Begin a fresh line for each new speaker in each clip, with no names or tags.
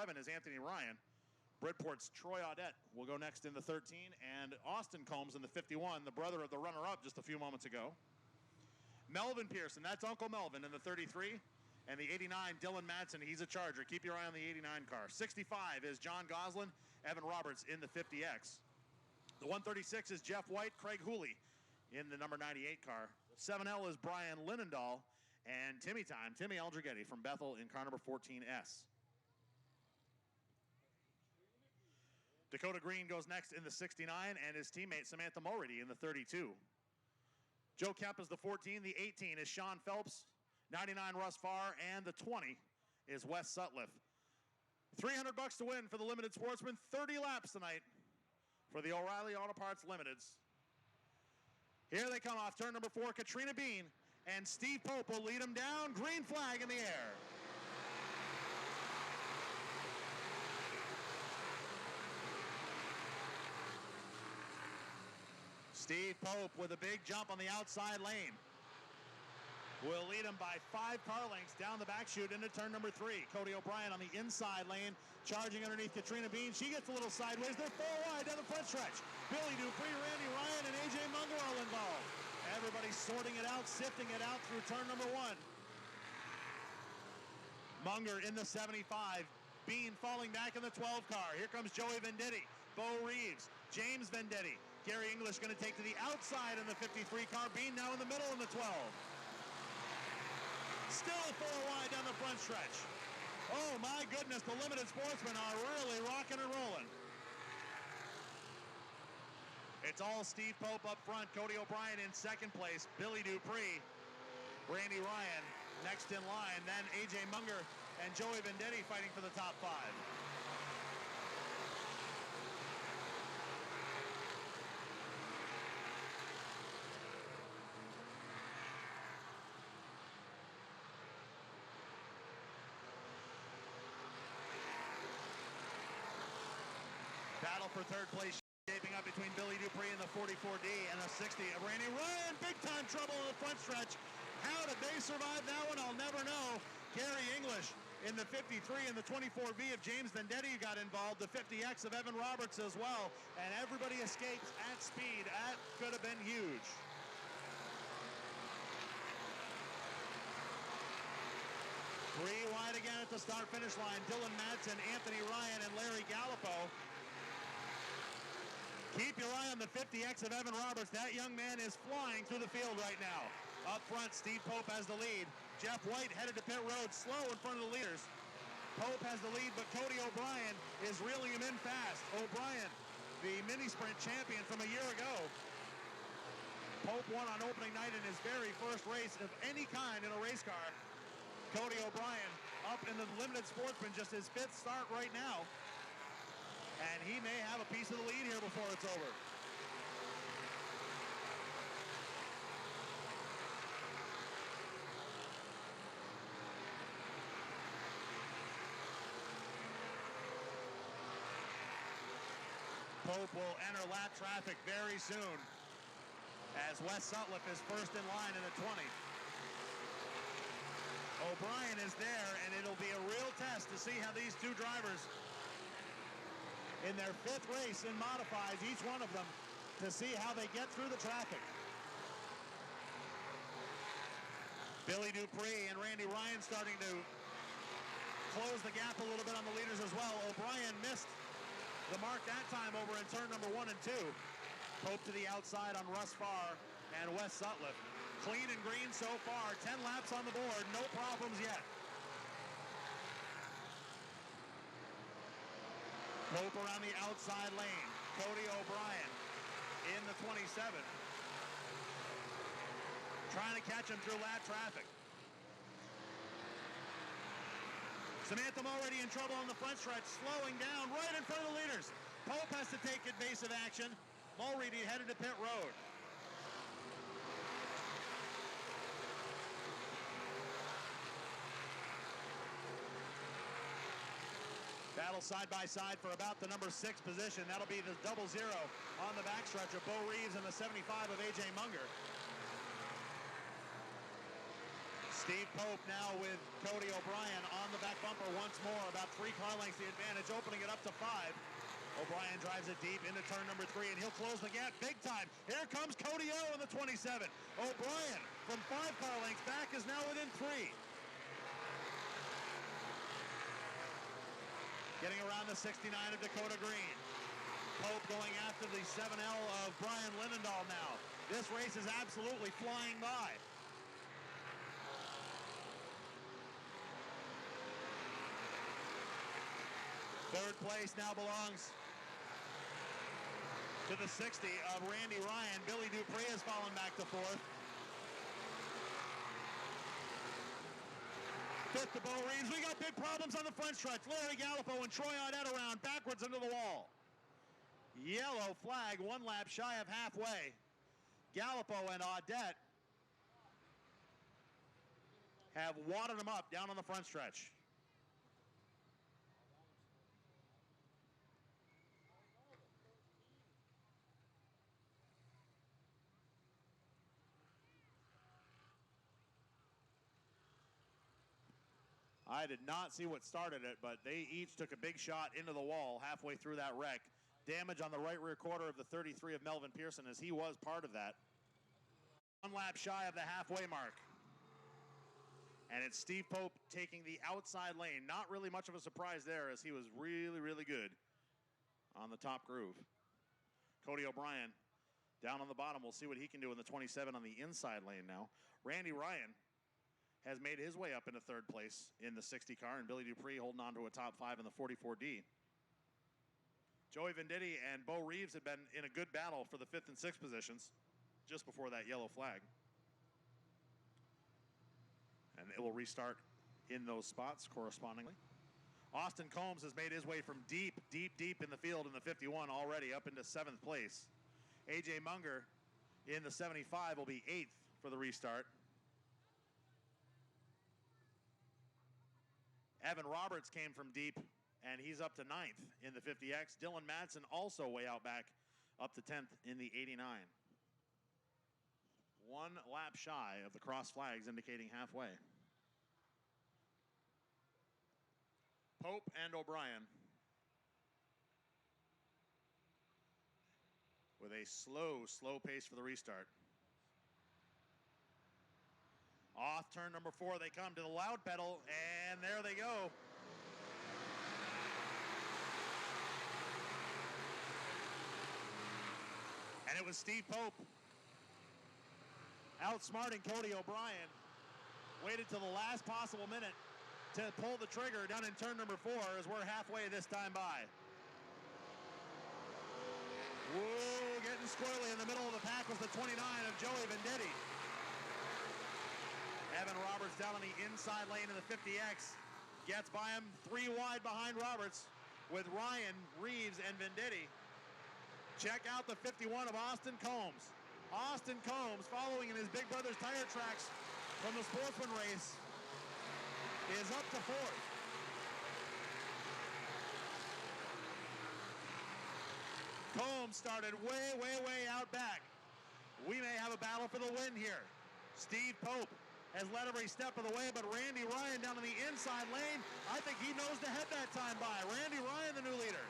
11 is Anthony Ryan. Bridport's Troy Audette will go next in the 13, and Austin Combs in the 51, the brother of the runner-up just a few moments ago. Melvin Pearson, that's Uncle Melvin in the 33, and the 89, Dylan Madsen, he's a Charger. Keep your eye on the 89 car. 65 is John Goslin, Evan Roberts in the 50X. The 136 is Jeff White, Craig Hooley in the number 98 car. 7L is Brian Linendahl, and Timmy Aldrighetti from Bethel in car number 14S. Dakota Green goes next in the 69, and his teammate Samantha Mulready in the 32. Joe Kemp is the 14. The 18 is Sean Phelps. 99 Russ Farr, and the 20 is Wes Sutliff. $300 to win for the Limited Sportsman. 30 laps tonight for the O'Reilly Auto Parts Limiteds. Here they come off turn number 4. Katrina Bean and Steve Pope will lead them down. Green flag in the air. Steve Pope with a big jump on the outside lane will lead him by 5 car lengths down the back chute into turn number 3. Cody O'Brien on the inside lane, charging underneath Katrina Bean. She gets a little sideways. They're 4 wide down the front stretch. Billy Dupree, Randy Ryan, and AJ Munger all involved. Everybody sorting it out, sifting it out through turn number 1. Munger in the 75. Bean falling back in the 12 car. Here comes Joey Venditti, Bo Reeves, James Venditti. Gary English going to take to the outside in the 53 car. Bean now in the middle in the 12. Still 4 wide down the front stretch. Oh my goodness, the Limited Sportsmen are really rocking and rolling. It's all Steve Pope up front, Cody O'Brien in second place, Billy Dupree, Randy Ryan next in line, then AJ Munger and Joey Venditti fighting for the top 5. Battle for third place shaping up between Billy Dupree in the 44D and the 60 of Randy Ryan. Big time trouble in the front stretch. How did they survive that one? I'll never know. Gary English in the 53 and the 24V of James Venditti got involved. The 50X of Evan Roberts as well. And everybody escapes at speed. That could have been huge. Three wide again at the start-finish line. Dylan Madsen, Anthony Ryan, and Larry Gallipo. Keep your eye on the 50X of Evan Roberts. That young man is flying through the field right now. Up front, Steve Pope has the lead. Jeff White headed to pit road, slow in front of the leaders. Pope has the lead, but Cody O'Brien is reeling him in fast. O'Brien, the mini-sprint champion from a year ago. Pope won on opening night in his very first race of any kind in a race car. Cody O'Brien up in the Limited Sportsman, just his 5th start right now. And he may have a piece of the lead here before it's over. Pope will enter lap traffic very soon as Wes Sutliff is first in line in the 20. O'Brien is there, and it'll be a real test to see how these two drivers in their 5th race in modifies, each one of them, to see how they get through the traffic. Billy Dupree and Randy Ryan starting to close the gap a little bit on the leaders as well. O'Brien missed the mark that time over in turn number 1 and 2. Pope to the outside on Russ Farr and Wes Sutliff. Clean and green so far, 10 laps on the board, no problems yet. Pope around the outside lane. Cody O'Brien in the 27. Trying to catch him through lap traffic. Samantha already in trouble on the front stretch, slowing down right in front of the leaders. Pope has to take evasive action. Mulready headed to pit road. Battle side by side for about the number 6 position. That'll be the 00 on the backstretch of Bo Reeves and the 75 of AJ Munger. Steve Pope now with Cody O'Brien on the back bumper once more, about 3 car lengths the advantage, opening it up to 5. O'Brien drives it deep into turn number 3, and he'll close the gap big time. Here comes Cody O in the 27. O'Brien from 5 car lengths back is now within 3. Getting around the 69 of Dakota Green. Pope going after the 7L of Brian Linendahl now. This race is absolutely flying by. Third place now belongs to the 60 of Randy Ryan. Billy Dupree has fallen back to 4th. 5th to Bo Reeves. We got big problems on the front stretch. Larry Gallipo and Troy Audette around backwards into the wall. Yellow flag, 1 lap shy of halfway. Gallipo and Audette have wadded them up down on the front stretch. I did not see what started it, but they each took a big shot into the wall halfway through that wreck. Damage on the right rear quarter of the 33 of Melvin Pearson, as he was part of that. 1 lap shy of the halfway mark. And it's Steve Pope taking the outside lane. Not really much of a surprise there, as he was really, really good on the top groove. Cody O'Brien down on the bottom. We'll see what he can do in the 27 on the inside lane now. Randy Ryan has made his way up into 3rd place in the 60 car, and Billy Dupree holding on to a top 5 in the 44D. Joey Venditti and Bo Reeves had been in a good battle for the 5th and 6th positions just before that yellow flag. And it will restart in those spots correspondingly. Austin Combs has made his way from deep in the field in the 51 already up into 7th place. AJ Munger in the 75 will be 8th for the restart. Evan Roberts came from deep, and he's up to 9th in the 50X. Dylan Madsen also way out back, up to 10th in the 89. 1 lap shy of the cross flags, indicating halfway. Pope and O'Brien with a slow pace for the restart. Off turn number 4, they come to the loud pedal, and there they go. And it was Steve Pope outsmarting Cody O'Brien. Waited till the last possible minute to pull the trigger down in turn number 4, as we're halfway this time by. Whoa, getting squirrely in the middle of the pack was the 29 of Joey Venditti. Evan Roberts down on the inside lane in the 50X. Gets by him 3 wide behind Roberts with Ryan, Reeves, and Venditti. Check out the 51 of Austin Combs. Austin Combs, following in his big brother's tire tracks from the Sportsman race, is up to 4th. Combs started way out back. We may have a battle for the win here. Steve Pope has led every step of the way, but Randy Ryan down on the inside lane, I think he knows to head that time by. Randy Ryan, the new leader.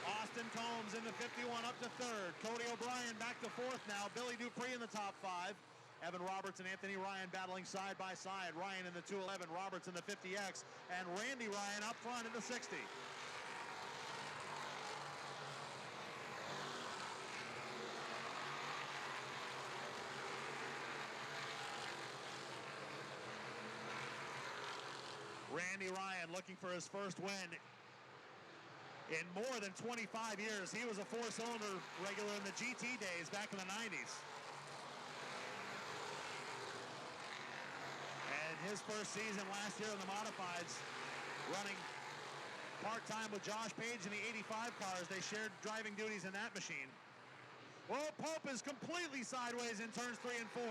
Austin Combs in the 51 up to 3rd. Cody O'Brien back to 4th now. Billy Dupree in the top 5. Evan Roberts and Anthony Ryan battling side by side. Ryan in the 211, Roberts in the 50X, and Randy Ryan up front in the 60. Randy Ryan looking for his first win in more than 25 years. He was a 4-cylinder regular in the GT days back in the 90s. And his first season last year in the modifieds, running part-time with Josh Page in the 85 cars. They shared driving duties in that machine. Well, Pope is completely sideways in turns 3 and 4.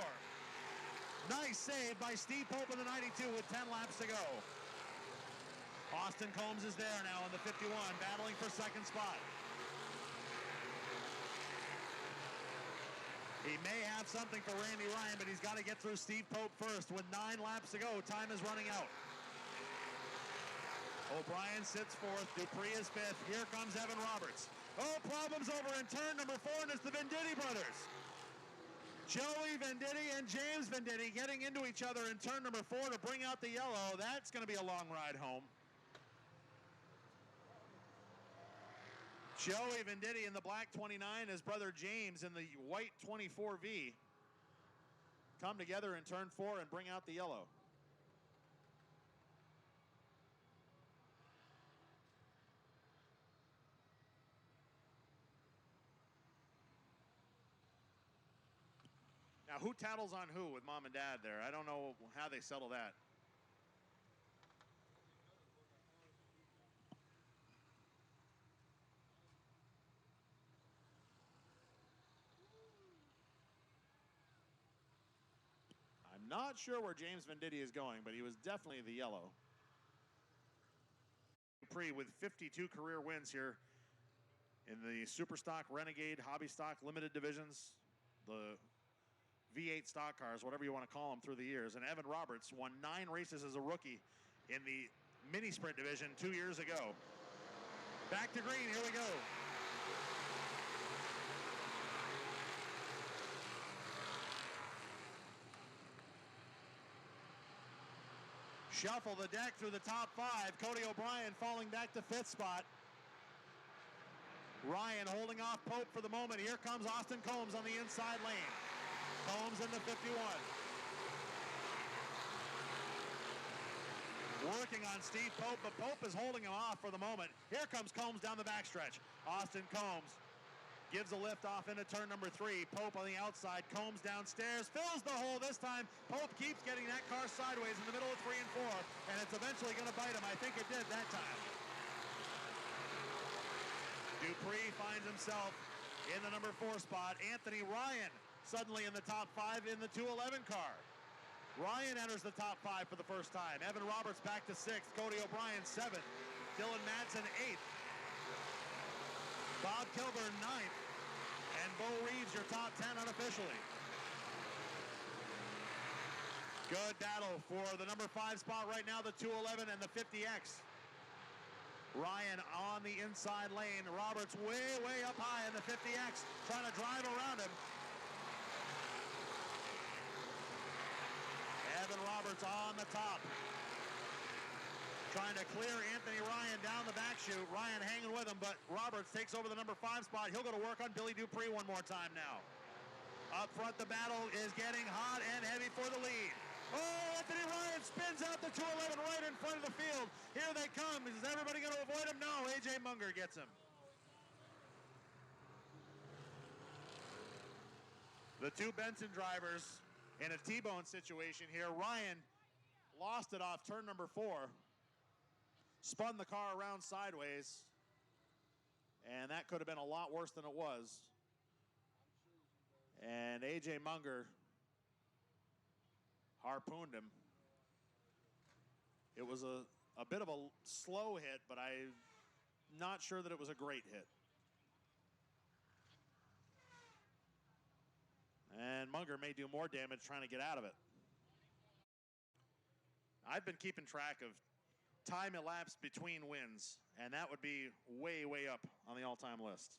Nice save by Steve Pope in the 92 with 10 laps to go. Austin Combs is there now in the 51, battling for second spot. He may have something for Randy Ryan, but he's got to get through Steve Pope first. With 9 laps to go, time is running out. O'Brien sits fourth. Dupree is fifth. Here comes Evan Roberts. Oh, problems over in turn number 4, and it's the Venditti brothers. Joey Venditti and James Venditti getting into each other in turn number 4 to bring out the yellow. That's going to be a long ride home. Joey Venditti in the black 29, his brother James in the white 24V come together in turn 4 and bring out the yellow. Now, who tattles on who with mom and dad there? I don't know how they settle that. I'm not sure where James Venditti is going, but he was definitely the yellow. Dupree with 52 career wins here in the Super Stock, Renegade, Hobby Stock, Limited divisions, the V8 stock cars, whatever you want to call them, through the years. And Evan Roberts won 9 races as a rookie in the mini sprint division 2 years ago. Back to green, here we go. Shuffle the deck through the top 5. Cody O'Brien falling back to 5th spot. Ryan holding off Pope for the moment. Here comes Austin Combs on the inside lane. Combs in the 51. Working on Steve Pope, but Pope is holding him off for the moment. Here comes Combs down the backstretch. Austin Combs gives a lift off into turn number 3. Pope on the outside. Combs downstairs. Fills the hole this time. Pope keeps getting that car sideways in the middle of 3 and 4. And it's eventually going to bite him. I think it did that time. Dupree finds himself in the number 4 spot. Anthony Ryan suddenly in the top 5 in the 211 car. Ryan enters the top 5 for the first time. Evan Roberts back to 6th. Cody O'Brien 7th. Dylan Madsen 8th. Bob Kilburn 9th. And Bo Reeves your top 10 unofficially. Good battle for the number 5 spot right now, the 211 and the 50X. Ryan on the inside lane. Roberts way up high in the 50X, trying to drive around him. Evan Roberts on the top, trying to clear Anthony Ryan down the back chute. Ryan hanging with him, but Roberts takes over the number 5 spot. He'll go to work on Billy Dupree one more time now. Up front, the battle is getting hot and heavy for the lead. Oh, Anthony Ryan spins out the 211 right in front of the field. Here they come. Is everybody going to avoid him? No, AJ Munger gets him. The 2 Benson drivers in a T-bone situation here. Ryan lost it off turn number 4. Spun the car around sideways. And that could have been a lot worse than it was. And AJ Munger harpooned him. It was a bit of a slow hit, but I'm not sure that it was a great hit. And Munger may do more damage trying to get out of it. I've been keeping track of time elapsed between wins, and that would be way up on the all-time list.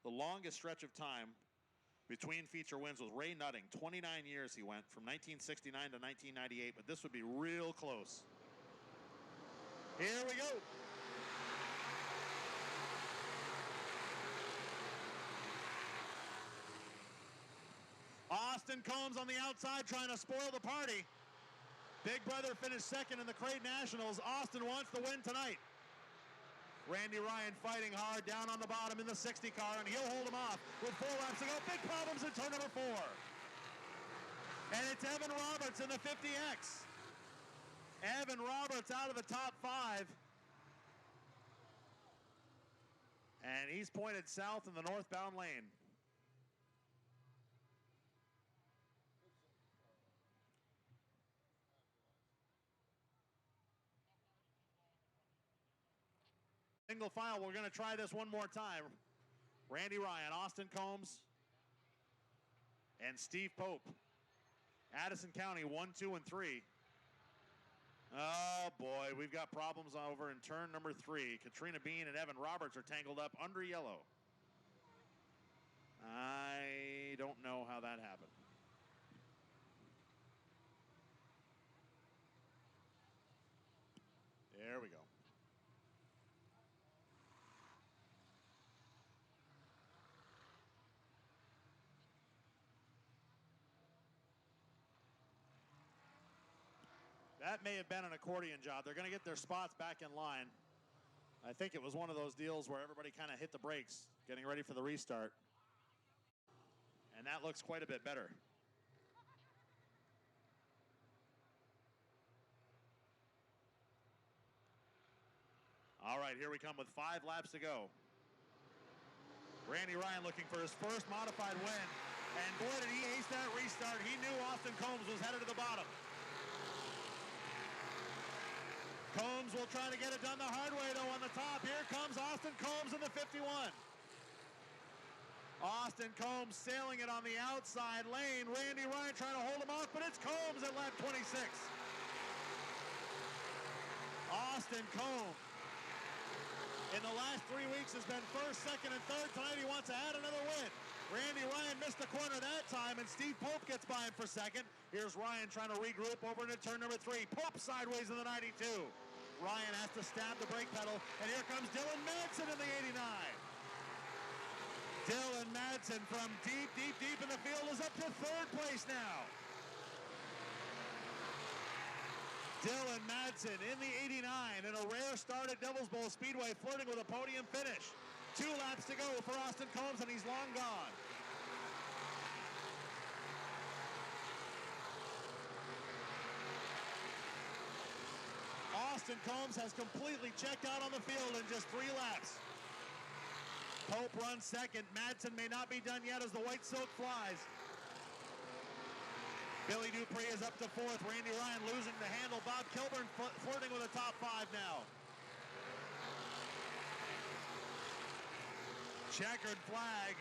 The longest stretch of time between feature wins was Ray Nutting. 29 years he went, from 1969 to 1998, but this would be real close. Here we go. Austin Combs on the outside trying to spoil the party. Big brother finished 2nd in the Crate Nationals. Austin wants the win tonight. Randy Ryan fighting hard down on the bottom in the 60 car, and he'll hold him off with 4 laps to go. Big problems in turn number 4. And it's Evan Roberts in the 50X. Evan Roberts out of the top 5. And he's pointed south in the northbound lane. single file. We're going to try this one more time. Randy Ryan, Austin Combs, and Steve Pope. Addison County 1, 2, and 3. Oh boy, we've got problems over in turn number 3. Katrina Bean and Evan Roberts are tangled up under yellow. I don't know how that happened. There we go. That may have been an accordion job. They're going to get their spots back in line. I think it was one of those deals where everybody kind of hit the brakes, getting ready for the restart. And that looks quite a bit better. All right, here we come with 5 laps to go. Randy Ryan looking for his first modified win. And boy, did he ace that restart. He knew Austin Combs was headed to the bottom. Combs will try to get it done the hard way, though, on the top. Here comes Austin Combs in the 51. Austin Combs sailing it on the outside lane. Randy Ryan trying to hold him off, but it's Combs at lap 26. Austin Combs, in the last 3 weeks, has been first, second, and third. Tonight he wants to add another win. Randy Ryan missed the corner that time, and Steve Pope gets by him for second. Here's Ryan trying to regroup over into turn number 3. Pope sideways in the 92. Ryan has to stab the brake pedal, and here comes Dylan Madsen in the 89. Dylan Madsen from deep, deep, deep in the field is up to third place now. Dylan Madsen in the 89 in a rare start at Devil's Bowl Speedway, flirting with a podium finish. 2 laps to go for Austin Combs, and he's long gone. Austin Combs has completely checked out on the field in just 3 laps. Pope runs second. Madsen may not be done yet as the white silk flies. Billy Dupree is up to 4th. Randy Ryan losing the handle. Bob Kilburn flirting with a top 5 now. Checkered flag.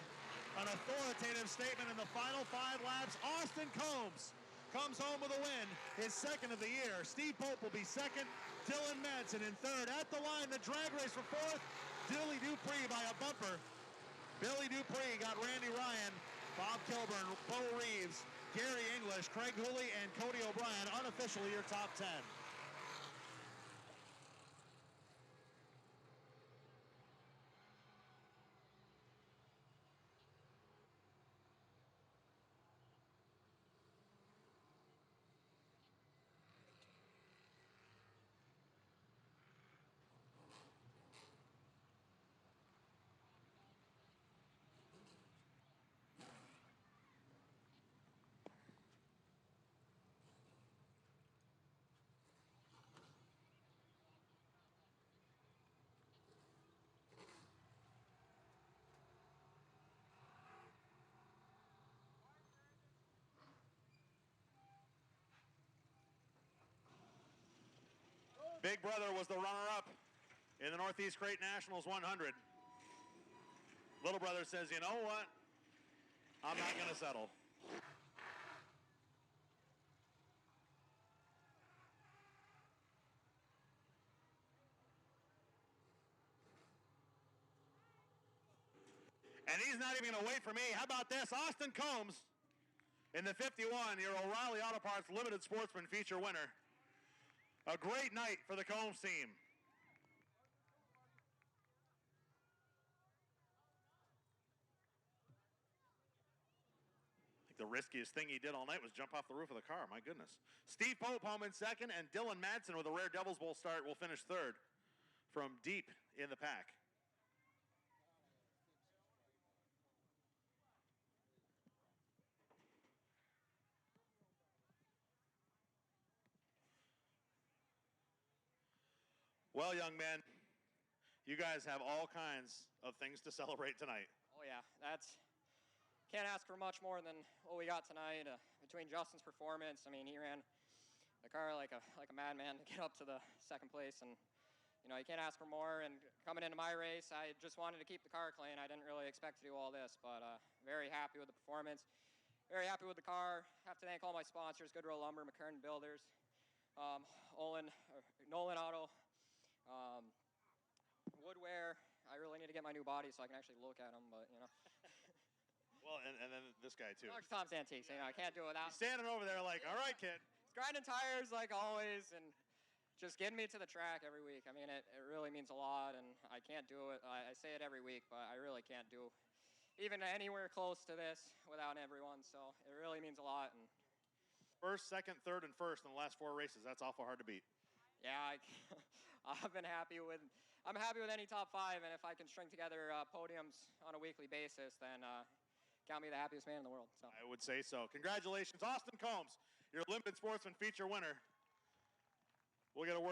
An authoritative statement in the final 5 laps. Austin Combs comes home with a win, his second of the year. Steve Pope will be second. Dylan Madsen in third. At the line, the drag race for 4th. Billy Dupree by a bumper. Billy Dupree got Randy Ryan, Bob Kilburn, Bo Reeves, Gary English, Craig Hooley, and Cody O'Brien, unofficially your top 10. Big Brother was the runner-up in the Northeast Crate Nationals 100. Little Brother says, you know what? I'm not going to settle. And he's not even going to wait for me. How about this? Austin Combs in the 51, your O'Reilly Auto Parts Limited Sportsman feature winner. A great night for the Combs team. I think the riskiest thing he did all night was jump off the roof of the car. My goodness. Steve Pope home in second, and Dylan Madsen with a rare Devil's Bowl start will finish third from deep in the pack. Well, young men, you guys have all kinds of things to celebrate tonight.
Oh yeah, can't ask for much more than what we got tonight. Between Justin's performance, I mean, he ran the car like a madman to get up to the second place, and you know, you can't ask for more. And coming into my race, I just wanted to keep the car clean. I didn't really expect to do all this, but very happy with the performance. Very happy with the car. Have to thank all my sponsors, Goodrow Lumber, McKernan Builders, Nolan Auto, Woodwear. I really need to get my new body so I can actually look at them, but, you know.
Well, and then this guy, too.
Dr. Tom's Antiques, you know, I can't do it without.
He's standing over there like, all right, kid.
Grinding tires like always and just getting me to the track every week. I mean, it really means a lot, and I can't do it. I say it every week, but I really can't do even anywhere close to this without everyone, so it really means a lot. And
First, second, third, and first in the last 4 races. That's awful hard to beat.
yeah, I'm happy with any top 5, and if I can string together podiums on a weekly basis, then count me the happiest man in the world. So.
I would say so. Congratulations, Austin Combs, your Limited Sportsman feature winner. We'll get a word.